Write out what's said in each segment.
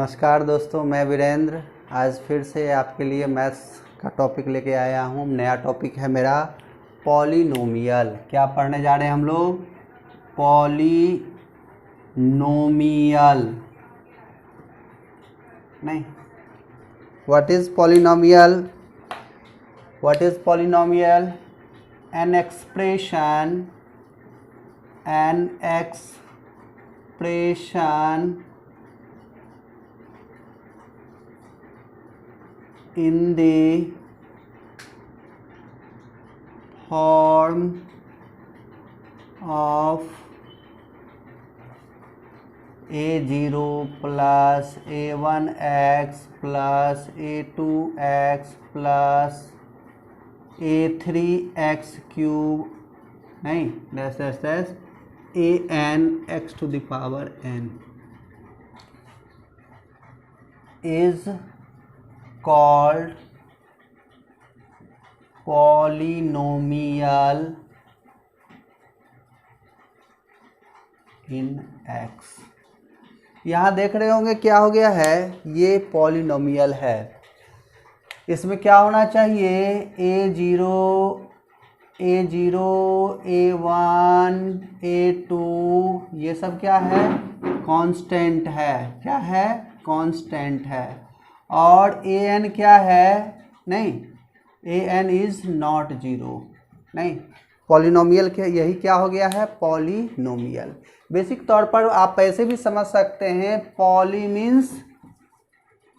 नमस्कार दोस्तों, मैं वीरेंद्र आज फिर से आपके लिए मैथ्स का टॉपिक लेके आया हूँ। नया टॉपिक है मेरा पॉलिनोमियल। क्या पढ़ने जा रहे हैं हम लोग? पॉलिनोमियल नहीं, what is polynomial? What is polynomial? An expression in the form of a0 plus a1x plus a2x plus a3x cube नहीं dash an x to the power n is called polynomial in x। यहाँ देख रहे होंगे क्या हो गया है, ये पॉलिनोमियल है। इसमें क्या होना चाहिए? a0 a1 a2 ये सब क्या है? कांस्टेंट है। क्या है? कांस्टेंट है। और an क्या है? नहीं, an इज नॉट जीरो। नहीं, पॉलिनोमियल के यही क्या हो गया है? पॉलिनोमियल। बेसिक तौर पर आप ऐसे भी समझ सकते हैं, poly means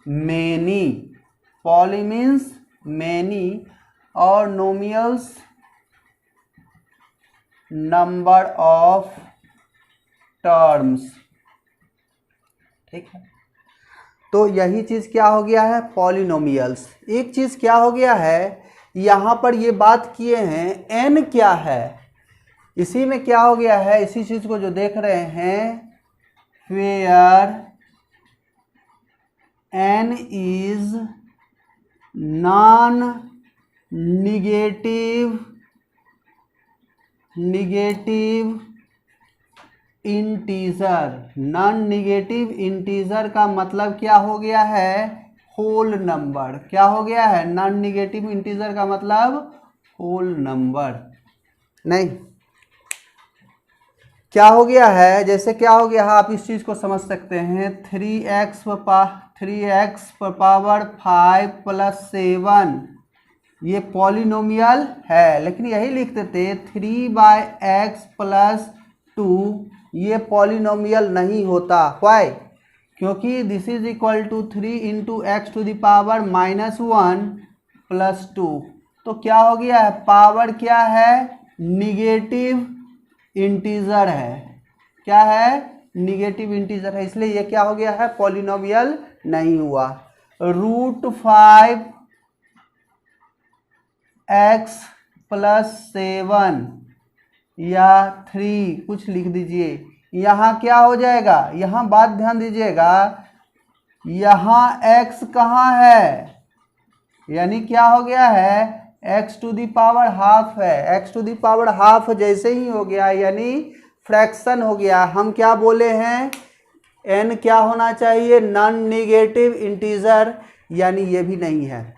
many, poly means many और नोमियल्स नंबर ऑफ टर्म्स। ठीक है, तो यही चीज़ क्या हो गया है? पॉलिनोमियल्स। एक चीज़ क्या हो गया है, यहाँ पर ये बात किए हैं n क्या है, इसी में क्या हो गया है, इसी चीज़ को जो देख रहे हैं, where n is non negative integer. Non negative integer का मतलब क्या हो गया है? Whole number. क्या हो गया है? नॉन निगेटिव इंटीजर का मतलब होल नंबर। नहीं, क्या हो गया है? जैसे क्या हो गया है, आप इस चीज को समझ सकते हैं, 3x पर पावर 5 प्लस 7 ये पॉलिनोमियल है, लेकिन यही लिखते थे 3/x प्लस 2 ये पॉलिनोमियल नहीं होता। व्हाई? क्योंकि this is equal to 3 into x to the power -1 plus 2। तो क्या हो गया है? पावर क्या है? निगेटिव इंटीजर है। क्या है? निगेटिव इंटीजर है, इसलिए ये क्या हो गया है? पॉलिनोमियल नहीं हुआ। √5x प्लस 7 या 3 कुछ लिख दीजिए। यहाँ क्या हो जाएगा? यहाँ बात ध्यान दीजिएगा, यहाँ x कहाँ है? यानी क्या हो गया है? x to the power half है। x to the power half जैसे ही हो गया यानी फ्रैक्शन हो गया। हम क्या बोले हैं? n क्या होना चाहिए? नॉन निगेटिव इंटीजर, यानी ये भी नहीं है।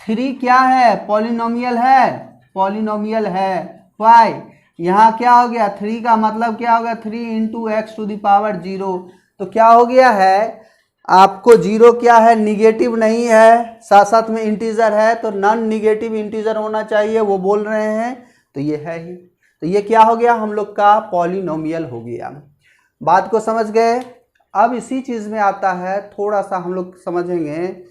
3 क्या है? पॉलिनोमियल है, पॉलिनोमियल है। वाई? यहाँ क्या हो गया? 3 का मतलब क्या होगा? 3 into x to the power 0। तो क्या हो गया है? आपको 0 क्या है? निगेटिव नहीं है, साथ साथ में इंटीजर है, तो नॉन निगेटिव इंटीजर होना चाहिए, वो बोल रहे हैं, तो ये है ही। तो ये क्या हो गया? हम लोग का पॉलिनोमियल हो गया। बात को समझ गए? अब इसी चीज़ में आता है, थोड़ा सा हम लोग समझेंगे।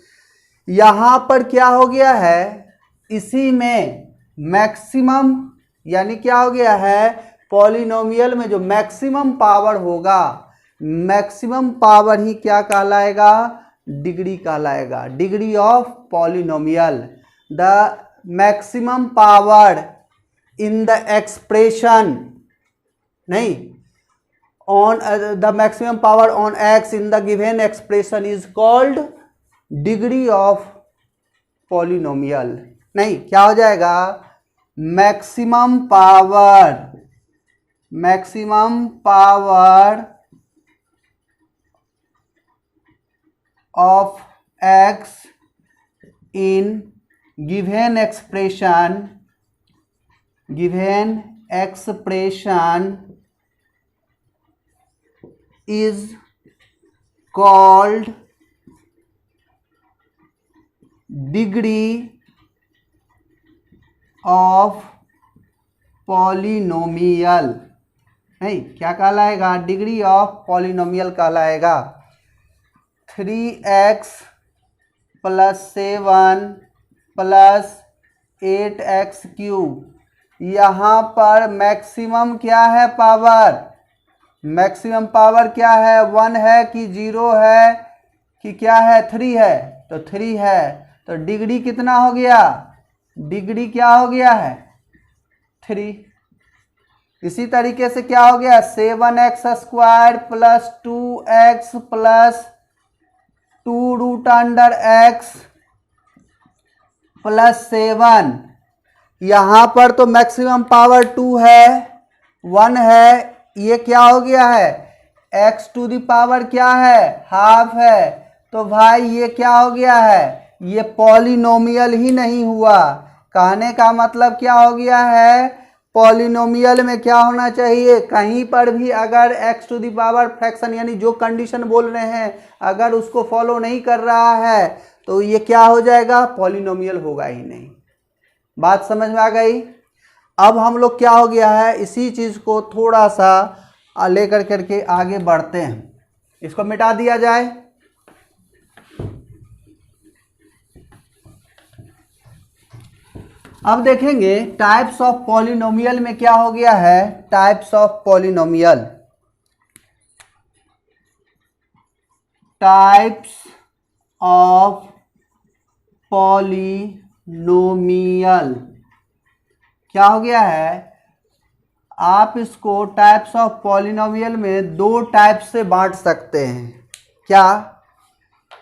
यहाँ पर क्या हो गया है? इसी में मैक्सिमम, यानी क्या हो गया है? पॉलिनोमियल में जो मैक्सिमम पावर होगा, मैक्सिमम पावर ही क्या कहलाएगा? डिग्री कहलाएगा। Degree of polynomial. The maximum power in the expression, नहीं, on the maximum power on x in the given expression is called degree of polynomial. नहीं, क्या हो जाएगा? Maximum power of x in given expression is called degree of polynomial. नहीं, क्या कहलाएगा? Degree of polynomial कहलाएगा। 3x + 7 + 8x³ यहाँ पर मैक्सिमम क्या है पावर? मैक्सिमम पावर क्या है? 1 है कि 0 है कि क्या है? 3 है। तो 3 है, तो डिग्री कितना हो गया? डिग्री क्या हो गया है? 3। इसी तरीके से क्या हो गया? 7x² + 2x + 2√x + 7। यहाँ पर तो मैक्सिमम पावर 2 है, 1 है, ये क्या हो गया है? x⁻, क्या है? हाफ है। तो भाई ये क्या हो गया है? ये पॉलिनोमियल ही नहीं हुआ। कहने का मतलब क्या हो गया है? पॉलिनोमियल में क्या होना चाहिए? कहीं पर भी अगर x⁻, फ्रैक्शन यानी जो कंडीशन बोल रहे हैं अगर उसको फॉलो नहीं कर रहा है तो ये क्या हो जाएगा? पॉलिनोमियल होगा ही नहीं। बात समझ में आ गई? अब हम लोग क्या हो गया है, इसी चीज को थोड़ा सा लेकर करके आगे बढ़ते हैं। इसको मिटा दिया जाए। अब देखेंगे टाइप्स ऑफ पॉलिनोमियल में क्या हो गया है। Types of polynomial, types of polynomial क्या हो गया है? आप इसको टाइप्स ऑफ पॉलिनोमियल में 2 टाइप से बांट सकते हैं। क्या?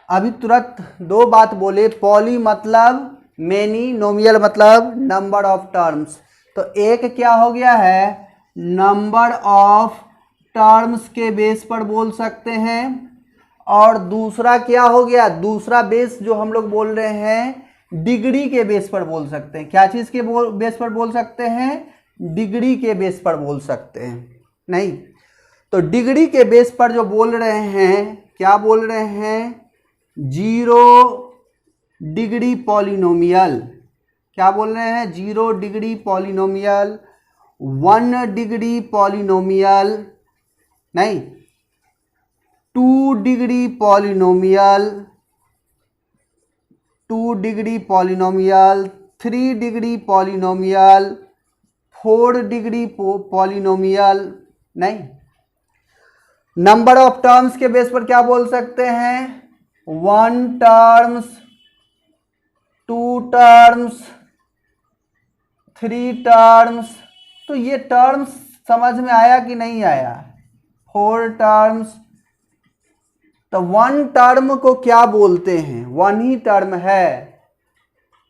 अभी तुरंत 2 बात बोले। पॉली मतलब मेनी, नोमियल मतलब नंबर ऑफ टर्म्स। तो एक क्या हो गया है? नंबर ऑफ टर्म्स के बेस पर बोल सकते हैं। और दूसरा क्या हो गया? दूसरा बेस जो हम लोग बोल रहे हैं डिग्री के बेस पर बोल सकते हैं। क्या चीज के बेस पर बोल सकते हैं? डिग्री के बेस पर बोल सकते हैं। नहीं, तो डिग्री के बेस पर जो बोल रहे हैं, क्या बोल रहे हैं? 0 डिग्री पॉलिनोमियल। क्या बोल रहे हैं? 0 डिग्री पॉलिनोमियल, 1 डिग्री पॉलिनोमियल, नहीं 2 degree polynomial, 2 degree polynomial, 3 degree polynomial, 4 degree polynomial. नहीं, नंबर ऑफ टर्म्स के बेस पर क्या बोल सकते हैं? 1 टर्म्स, 2 टर्म्स, 3 टर्म्स। तो ये टर्म्स समझ में आया कि नहीं आया? 4 टर्म्स। तो 1 टर्म को क्या बोलते हैं? 1 ही टर्म है।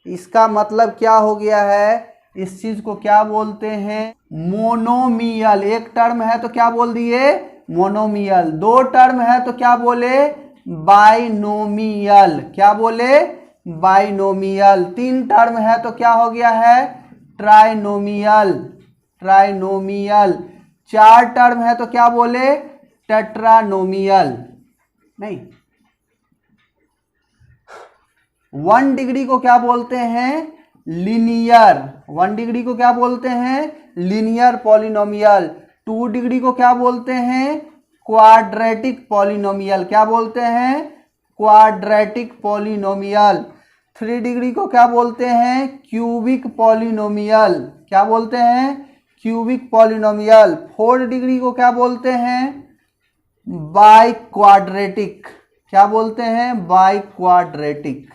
इसका मतलब क्या हो गया है? इस चीज को क्या बोलते हैं? मोनोमियल। 1 टर्म है तो क्या बोल दिए? मोनोमियल। 2 टर्म है तो क्या बोले? बाइनोमियल। क्या बोले? बाइनोमियल। 3 टर्म है तो क्या हो गया है? ट्राइनोमियल। ट्राइनोमियल। 4 टर्म है तो क्या बोले? टेट्रानोमियल। नहीं, 1 डिग्री को क्या बोलते हैं? लीनियर। 1 डिग्री को क्या बोलते हैं? Linear polynomial. 2 डिग्री को क्या बोलते हैं? Quadratic polynomial. क्या बोलते हैं? Quadratic polynomial. 3 डिग्री को क्या बोलते हैं? Cubic polynomial. क्या बोलते हैं? Cubic polynomial. 4 डिग्री को क्या बोलते हैं? By quadratic. क्या बोलते हैं? By quadratic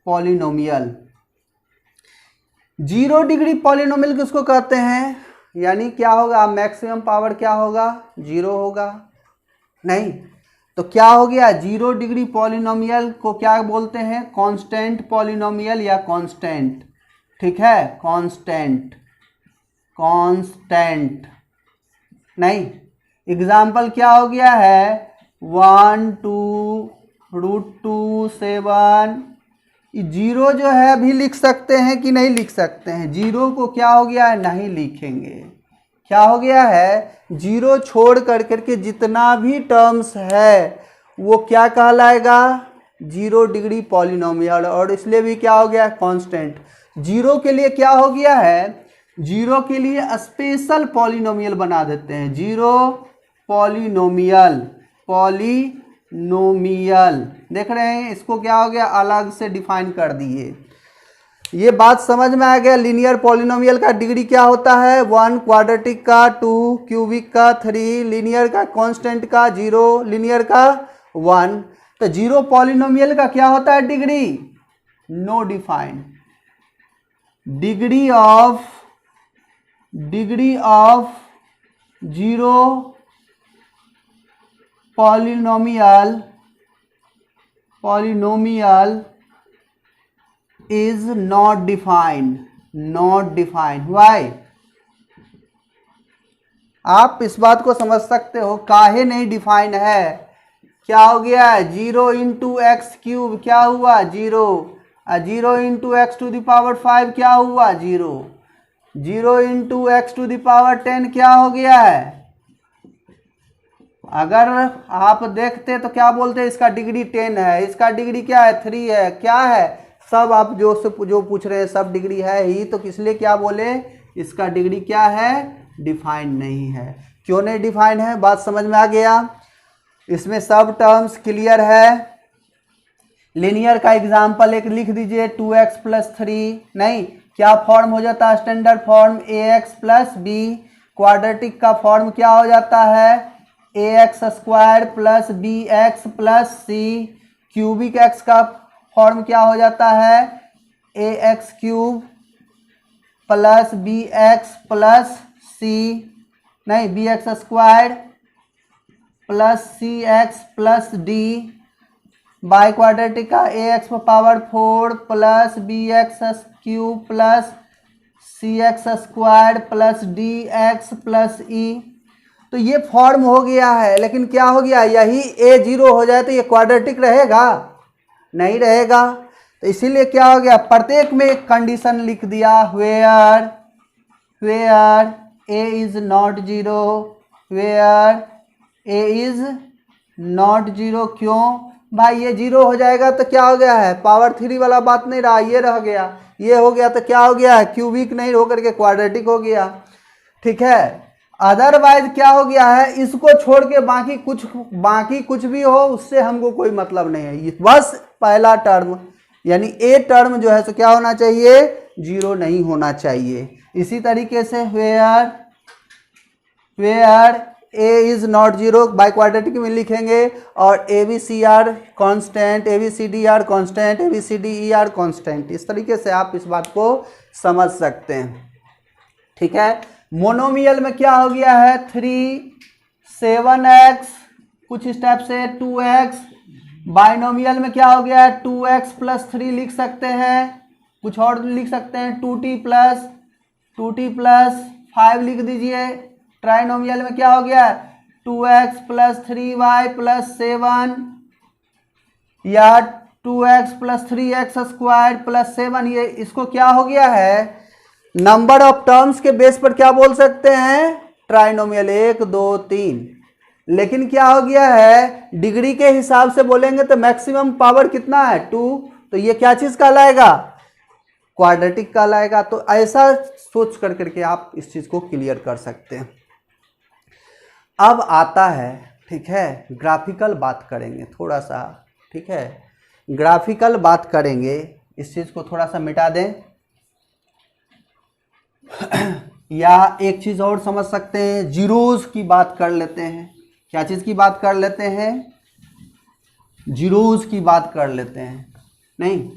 polynomial. 0 degree polynomial किसको कहते हैं? यानी क्या होगा? मैक्सिमम पावर क्या होगा? 0 होगा। नहीं, तो क्या हो गया? 0 डिग्री पॉलिनोमियल को क्या बोलते हैं? कांस्टेंट पॉलिनोमियल या कांस्टेंट। ठीक है, कांस्टेंट। कांस्टेंट। नहीं, एग्जाम्पल क्या हो गया है? 1 2 √2 जीरो जो है अभी लिख सकते हैं कि नहीं लिख सकते हैं? जीरो को क्या हो गया है, नहीं लिखेंगे। क्या हो गया है, जीरो छोड़ करके जितना भी टर्म्स है वो क्या कहलाएगा, 0 डिग्री पॉलिनोमियल, और इसलिए भी क्या हो गया, कांस्टेंट। जीरो के लिए क्या हो गया है, जीरो के लिए स्पेशल पॉलिनोमियल बना देते हैं, जीरो पॉलिनोमियल, देख रहे हैं, इसको क्या हो गया, अलग से डिफाइन कर दिए। ये बात समझ में आ गया। लीनियर पॉलिनोमियल का डिग्री क्या होता है, 1, क्वाड्रेटिक का 2, क्यूबिक का 3, लीनियर का कांस्टेंट का 0, लीनियर का 1। तो जीरो पॉलिनोमियल का क्या होता है degree, no define. Degree of zero polynomial is not defined. Why? आप इस बात को समझ सकते हो काहे नहीं डिफाइन है। क्या हो गया है, 0 इंटू एक्स क्यूब क्या हुआ, 0, 0 into x to the power 5 क्या हुआ, 0, 0 into x to the power 10 क्या हो गया है। अगर आप देखते तो क्या बोलते हैं, इसका डिग्री 10 है, इसका डिग्री क्या है, 3 है, क्या है, सब आप जो पूछ रहे हैं सब डिग्री है ही, तो किस लिए क्या बोले, इसका डिग्री क्या है, डिफाइन नहीं है। क्यों नहीं डिफाइन है, बात समझ में आ गया। इसमें सब टर्म्स क्लियर है। लीनियर का एग्जाम्पल एक लिख दीजिए, 2x + 3, नहीं क्या फॉर्म हो जाता है, standard form ax + b। Quadratic का फॉर्म क्या हो जाता है, ax² + bx + c। Cubic x का फॉर्म क्या हो जाता है, ax³ + bx + c, नहीं bx² + cx + d। By quadratic का ax⁴ + bx³ + cx² + dx + e। तो ये फॉर्म हो गया है, लेकिन क्या हो गया, यही a 0 हो जाए तो ये क्वाड्रेटिक रहेगा, नहीं रहेगा। तो इसीलिए क्या हो गया, प्रत्येक में एक कंडीशन लिख दिया, where a is not 0, where a is not 0। क्यों भाई, ये 0 हो जाएगा तो क्या हो गया है, पावर 3 वाला बात नहीं रहा, ये रह गया, ये हो गया तो क्या हो गया है, क्यूबिक नहीं होकर के क्वाड्रेटिक हो गया, ठीक है। अदरवाइज क्या हो गया है, इसको छोड़ के बाकी कुछ भी हो उससे हमको कोई मतलब नहीं है, बस पहला टर्म यानी ए टर्म जो है तो क्या होना चाहिए, 0 नहीं होना चाहिए। इसी तरीके से where a is not 0 by quadratic में लिखेंगे, और ABCR constant, ABCDR constant, ABCDER constant. इस तरीके से आप इस बात को समझ सकते हैं, ठीक है। मोनोमियल में क्या हो गया है, 3, 7x, कुछ स्टेप से 2x। बाइनोमियल में क्या हो गया है, 2x + 3 लिख सकते हैं, कुछ और लिख सकते हैं, 2t + 5 लिख दीजिए। ट्राइनोमियल में क्या हो गया, 2x + 3y + 7, या 2x + 3x² + 7। ये इसको क्या हो गया है, नंबर ऑफ टर्म्स के बेस पर क्या बोल सकते हैं, ट्राइनोमियल 1 2 3। लेकिन क्या हो गया है, डिग्री के हिसाब से बोलेंगे तो मैक्सिमम पावर कितना है, 2, तो ये क्या चीज कहलाएगा, क्वाड्रेटिक कहलाएगा। तो ऐसा सोच करके आप इस चीज को क्लियर कर सकते हैं। अब आता है, ठीक है, ग्राफिकल बात करेंगे थोड़ा सा, ठीक है, ग्राफिकल बात करेंगे। इस चीज को थोड़ा सा मिटा दें, या एक चीज और समझ सकते हैं, जीरोज की बात कर लेते हैं। क्या चीज की बात कर लेते हैं, जीरोज की बात कर लेते हैं, नहीं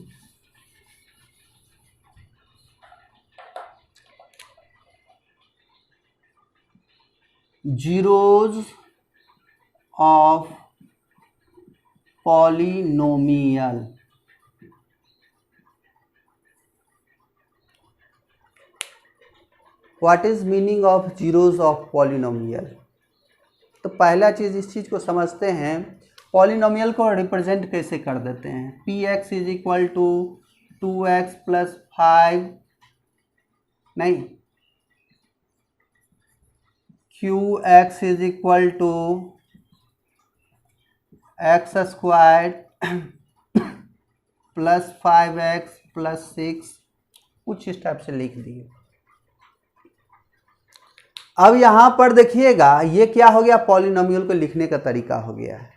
zeros of polynomial. What is meaning of zeros of polynomial. तो पहला चीज इस चीज को समझते हैं, पॉलिनोमियल को रिप्रेजेंट कैसे कर देते हैं? P x is equal to 2x plus 5, नहीं, Q x is equal to x squared plus 5x plus 6, कुछ इस टाइप से लिख दिए। अब यहां पर देखिएगा ये क्या हो गया, पॉलिनोमियल को लिखने का तरीका हो गया है।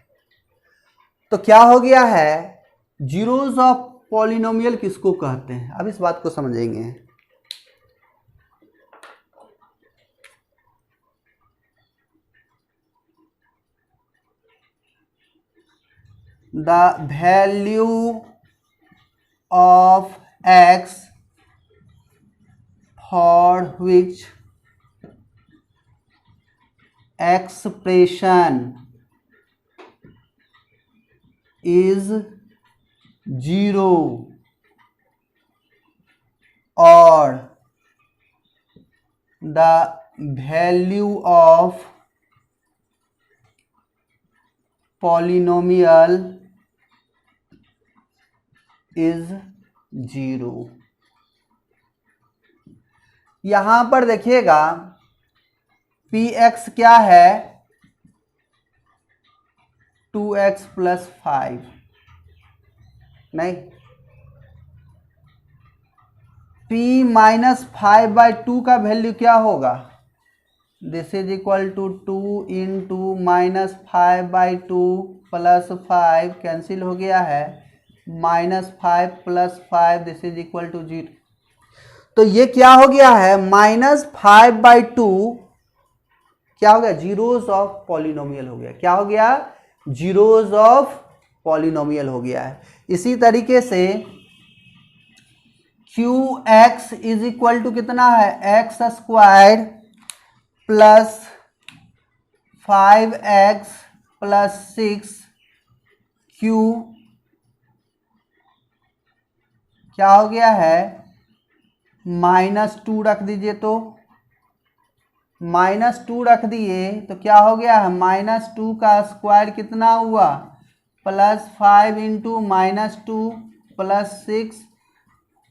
तो क्या हो गया है, जीरोज ऑफ पॉलिनोमियल किसको कहते हैं, अब इस बात को समझेंगे। The value of x for which expression is 0 or the value of polynomial is 0। यहां पर देखिएगा पी एक्स क्या है, 2x प्लस 5, नहीं, p माइनस 5/2 का वैल्यू क्या होगा, this is equal to 2 into minus 5/2 plus 5 cancel हो गया है, -5 plus 5 this is equal to 0। तो ये क्या हो गया है, -5/2 क्या हो गया, जीरोज ऑफ पॉलिनोमियल हो गया। क्या हो गया, जीरोज ऑफ पॉलिनोमियल हो गया है। इसी तरीके से Q x is equal to कितना है, x square plus 5x plus 6 Q क्या हो गया है, -2 रख दीजिए, तो -2 रख दिए तो क्या हो गया है, -2 का स्क्वायर कितना हुआ, प्लस 5 इंटू -2 प्लस 6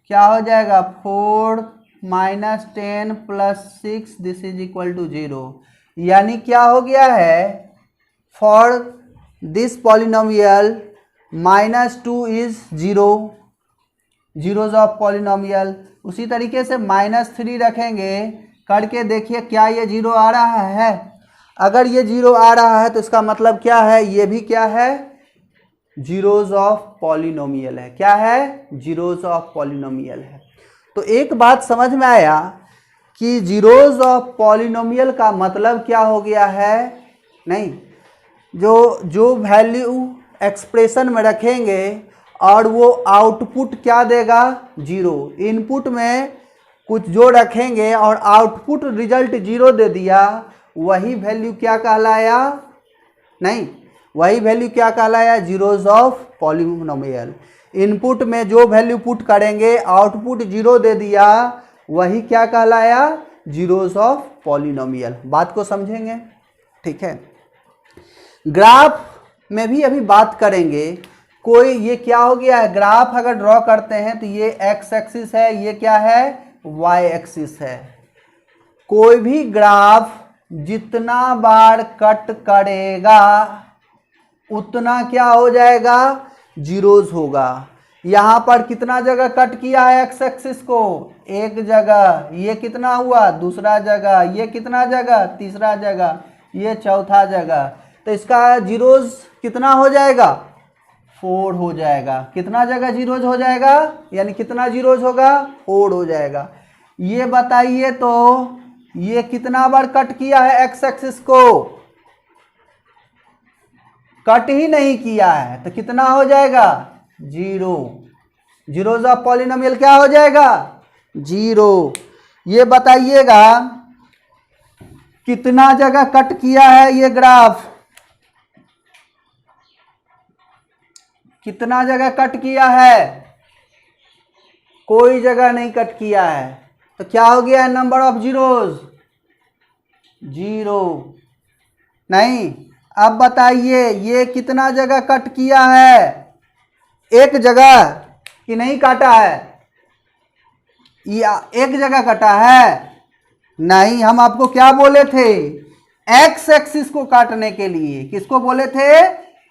क्या हो जाएगा, 4 -10 plus 6 this is equal to 0। यानी क्या हो गया है, for this polynomial -2 is 0, zeros of polynomial. उसी तरीके से -3 रखेंगे, करके देखिए क्या ये 0 आ रहा है। अगर ये 0 आ रहा है तो इसका मतलब क्या है, ये भी क्या है, जीरोज ऑफ पॉलिनोमियल है। क्या है, जीरोज ऑफ पॉलिनोमियल है। तो एक बात समझ में आया कि जीरोज ऑफ पॉलिनोमियल का मतलब क्या हो गया है, नहीं, जो वैल्यू एक्सप्रेशन में रखेंगे और वो आउटपुट क्या देगा, 0। इनपुट में कुछ जो रखेंगे और आउटपुट रिजल्ट 0 दे दिया, वही वैल्यू क्या कहलाया, नहीं, वही वैल्यू क्या कहलाया, जीरोज ऑफ पॉलिनोमियल। इनपुट में जो वैल्यू पुट करेंगे आउटपुट 0 दे दिया, वही क्या कहलाया, जीरोज ऑफ पॉलिनोमियल। बात को समझेंगे, ठीक है। ग्राफ में भी अभी बात करेंगे। कोई ये क्या हो गया है, ग्राफ अगर ड्रॉ करते हैं तो ये एक्स एक्सिस है, ये क्या है, वाई एक्सिस है। कोई भी ग्राफ जितना बार कट करेगा उतना क्या हो जाएगा, जीरोज होगा। यहां पर कितना जगह कट किया है एक्स एक्सिस को, एक जगह, ये कितना हुआ, दूसरा जगह, ये कितना जगह, तीसरा जगह, ये चौथा जगह। तो इसका जीरोज कितना हो जाएगा, 4 हो जाएगा। कितना जगह जीरोज हो जाएगा, यानी कितना जीरोज होगा, 4 हो जाएगा। ये बताइए तो ये कितना बार कट किया है एक्स एक्सिस को, कट ही नहीं किया है, तो कितना हो जाएगा, 0। जीरोज ऑफ पॉलिनोमियल क्या हो जाएगा, 0। ये बताइएगा कितना जगह कट किया है ये ग्राफ, कितना जगह कट किया है, कोई जगह नहीं कट किया है। तो क्या हो गया है, नंबर ऑफ जीरोज, 0। नहीं, अब बताइए ये कितना जगह कट किया है? एक जगह कि नहीं काटा है? या एक जगह कटा है? नहीं, हम आपको क्या बोले थे? एक्स एक्सिस को काटने के लिए। किसको बोले थे?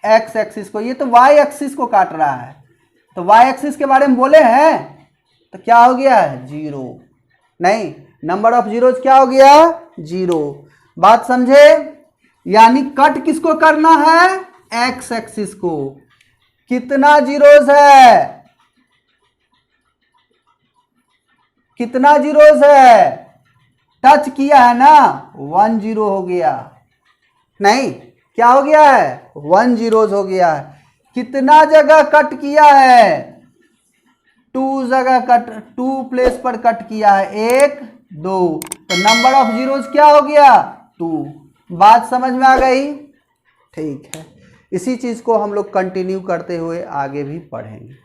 एक्स एक्सिस को। ये तो वाई एक्सिस को काट रहा है, तो वाई एक्सिस के बारे में बोले हैं, तो क्या हो गया है? जीरो। नहीं, नंबर ऑफ जीरोज क्या हो गया? जीरो। बात समझे? यानी कट किसको करना है? एक्स एक्सिस को। कितना जीरोज है? कितना जीरोज है? टच किया है ना, 1 जीरो हो गया। नहीं, क्या हो गया है? 1 जीरोज हो गया है। कितना जगह कट किया है? 2 जगह कट, 2 प्लेस पर कट किया है, 1 2, तो नंबर ऑफ जीरोज क्या हो गया? 2। बात समझ में आ गई? ठीक है, इसी चीज को हम लोग कंटिन्यू करते हुए आगे भी पढ़ेंगे।